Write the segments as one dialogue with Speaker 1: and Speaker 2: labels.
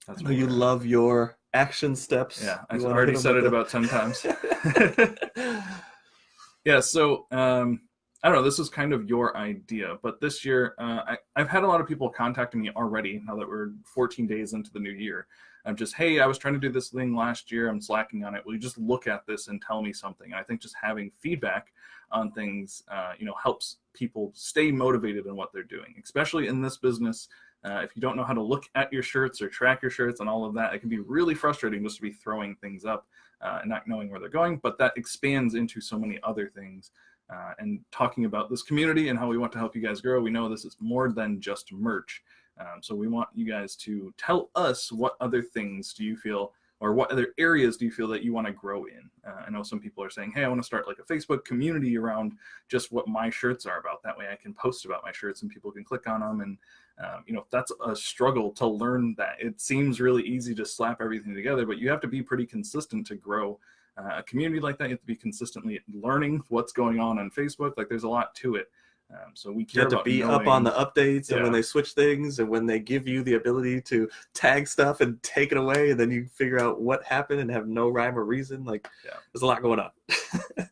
Speaker 1: I
Speaker 2: That's
Speaker 1: know
Speaker 2: what
Speaker 1: you
Speaker 2: we're at.
Speaker 1: love your action steps.
Speaker 2: Yeah, I
Speaker 1: You want to hit
Speaker 2: already
Speaker 1: them
Speaker 2: said
Speaker 1: with
Speaker 2: it about 10 times.
Speaker 1: the.
Speaker 2: Yeah, so I don't know. This is kind of your idea, but this year I've had a lot of people contacting me already. Now that we're 14 days into the new year, I'm just, hey, I was trying to do this thing last year. I'm slacking on it. Will you just look at this and tell me something? And I think just having feedback on things, helps people stay motivated in what they're doing, especially in this business. If you don't know how to look at your shirts or track your shirts and all of that, it can be really frustrating just to be throwing things up and not knowing where they're going. But that expands into so many other things. And talking about this community and how we want to help you guys grow, we know this is more than just merch. So we want you guys to tell us what other things do you feel, or what other areas do you feel that you want to grow in? I know some people are saying, hey, I want to start like a Facebook community around just what my shirts are about. That way I can post about my shirts and people can click on them. And, that's a struggle to learn that. It seems really easy to slap everything together, but you have to be pretty consistent to grow a community like that. You have to be consistently learning what's going on Facebook. Like there's a lot to it. So we
Speaker 1: You
Speaker 2: care
Speaker 1: have to
Speaker 2: about
Speaker 1: be up on the
Speaker 2: knowing.
Speaker 1: updates and when
Speaker 2: Yeah.
Speaker 1: they switch things and when they give you the ability to tag stuff and take it away and then you figure out what happened and have no rhyme or reason. Like,
Speaker 2: Yeah.
Speaker 1: there's a lot going on.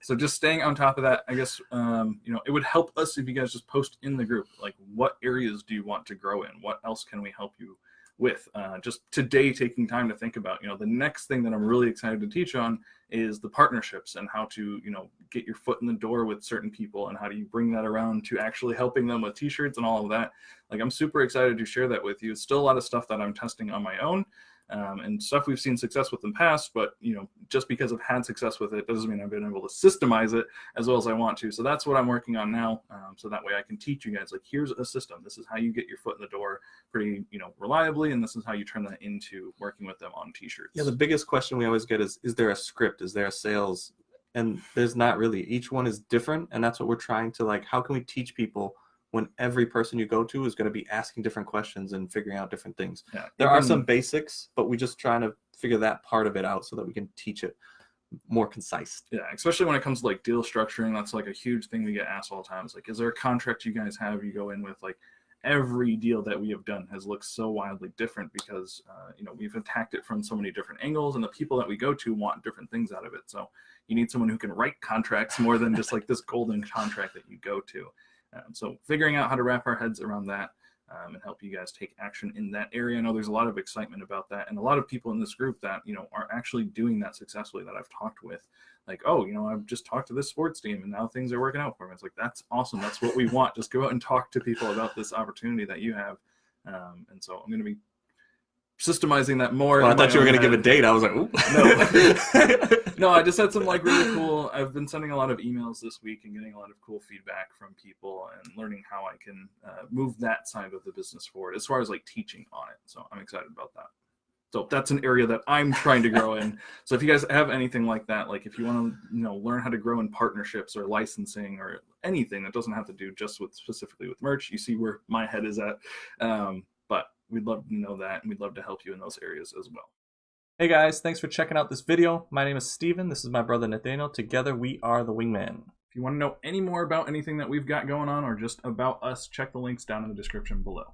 Speaker 2: So just staying on top of that, I guess, it would help us if you guys just post in the group, like what areas do you want to grow in? What else can we help you with? Just today, taking time to think about, the next thing that I'm really excited to teach on is the partnerships and how to, get your foot in the door with certain people and how do you bring that around to actually helping them with t-shirts and all of that. Like I'm super excited to share that with you. It's still a lot of stuff that I'm testing on my own. And stuff we've seen success with in the past, but just because I've had success with it doesn't mean I've been able to systemize it as well as I want to. So that's what I'm working on now. So that way I can teach you guys, like, here's a system. This is how you get your foot in the door pretty, reliably, and this is how you turn that into working with them on t-shirts.
Speaker 1: Yeah, the biggest question we always get is there a script? Is there a sales? And there's not really. Each one is different, and that's what we're trying to, like, how can we teach people when every person you go to is going to be asking different questions and figuring out different things?
Speaker 2: Yeah,
Speaker 1: there are some basics, but we just trying to figure that part of it out so that we can teach it more concise.
Speaker 2: Yeah, especially when it comes to like deal structuring. That's like a huge thing we get asked all the time. It's like, is there a contract you guys have you go in with? Like every deal that we have done has looked so wildly different because we've attacked it from so many different angles, and the people that we go to want different things out of it. So you need someone who can write contracts more than just like this golden contract that you go to. So figuring out how to wrap our heads around that and help you guys take action in that area. I know there's a lot of excitement about that, and a lot of people in this group that are actually doing that successfully that I've talked with. Like, oh, I've just talked to this sports team, and now things are working out for me. It's like, that's awesome. That's what we want. Just go out and talk to people about this opportunity that you have. And so I'm going to be systemizing that more.
Speaker 1: Well, I thought you were going to give a date. I was like, ooh.
Speaker 2: No, I just had some like really cool. I've been sending a lot of emails this week and getting a lot of cool feedback from people and learning how I can move that side of the business forward as far as like teaching on it. So I'm excited about that. So that's an area that I'm trying to grow in. So if you guys have anything like that, like if you want to, learn how to grow in partnerships or licensing or anything that doesn't have to do just with specifically with merch, you see where my head is at. But we'd love to know that, and we'd love to help you in those areas as well.
Speaker 3: Hey guys, thanks for checking out this video. My name is Steven. This is my brother Nathaniel. Together we are the Wingman.
Speaker 2: If you want to know any more about anything that we've got going on or just about us, check the links down in the description below.